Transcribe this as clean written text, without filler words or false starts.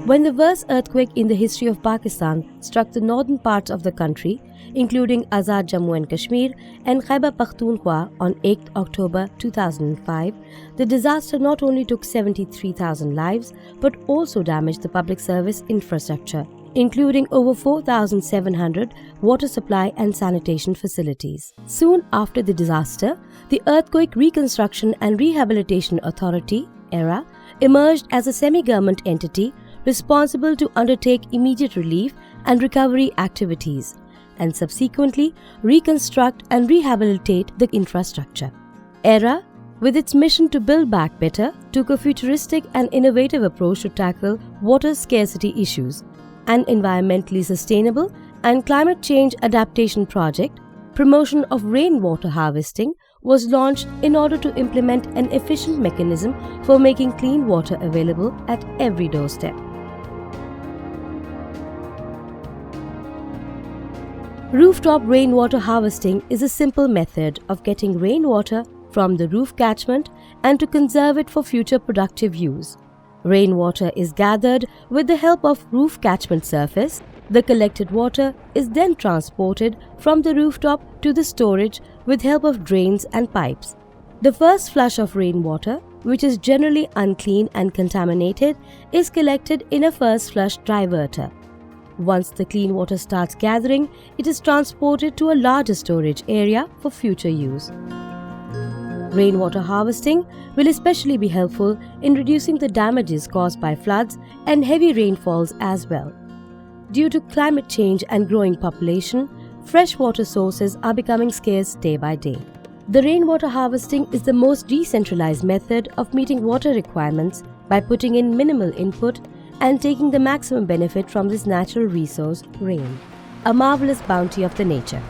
When the worst earthquake in the history of Pakistan struck the northern parts of the country, including Azad Jammu and Kashmir and Khyber Pakhtunkhwa on 8 October 2005, the disaster not only took 73,000 lives but also damaged the public service infrastructure, including over 4,700 water supply and sanitation facilities. Soon after the disaster, the Earthquake Reconstruction and Rehabilitation Authority (ERRA) emerged as a semi-government entity responsible to undertake immediate relief and recovery activities, and subsequently reconstruct and rehabilitate the infrastructure. ERRA, with its mission to build back better, took a futuristic and innovative approach to tackle water scarcity issues. An environmentally sustainable and climate change adaptation project, promotion of rainwater harvesting, was launched in order to implement an efficient mechanism for making clean water available at every doorstep. Rooftop rainwater harvesting is a simple method of getting rainwater from the roof catchment and to conserve it for future productive use. Rainwater is gathered with the help of roof catchment surface. The collected water is then transported from the rooftop to the storage with help of drains and pipes. The first flush of rainwater, which is generally unclean and contaminated, is collected in a first flush diverter. Once the clean water starts gathering, it is transported to a larger storage area for future use. Rainwater harvesting will especially be helpful in reducing the damages caused by floods and heavy rainfalls as well. Due to climate change and growing population, freshwater sources are becoming scarce day by day. The rainwater harvesting is the most decentralized method of meeting water requirements by putting in minimal input and taking the maximum benefit from this natural resource, rain, a marvelous bounty of the nature.